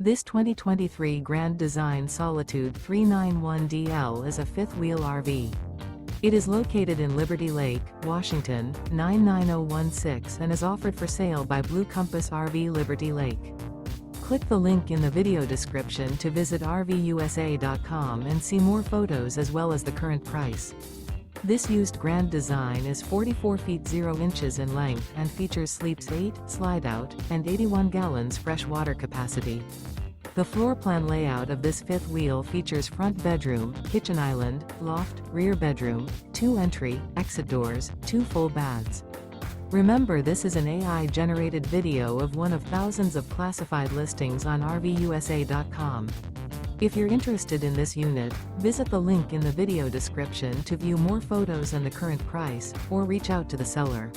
This 2023 Grand Design Solitude 391DL is a fifth-wheel RV. It is located in Liberty Lake, Washington, 99016 and is offered for sale by Blue Compass RV Liberty Lake. Click the link in the video description to visit RVUSA.com and see more photos as well as the current price. This used Grand Design is 44 feet 0 inches in length and features sleeps 8, Slideout, and 81 gallons fresh water capacity. The floor plan layout of this fifth wheel features front bedroom, kitchen island, loft, rear bedroom, 2 entry, exit doors, 2 full baths. Remember, this is an AI-generated video of one of thousands of classified listings on RVUSA.com. If you're interested in this unit, visit the link in the video description to view more photos and the current price, or reach out to the seller.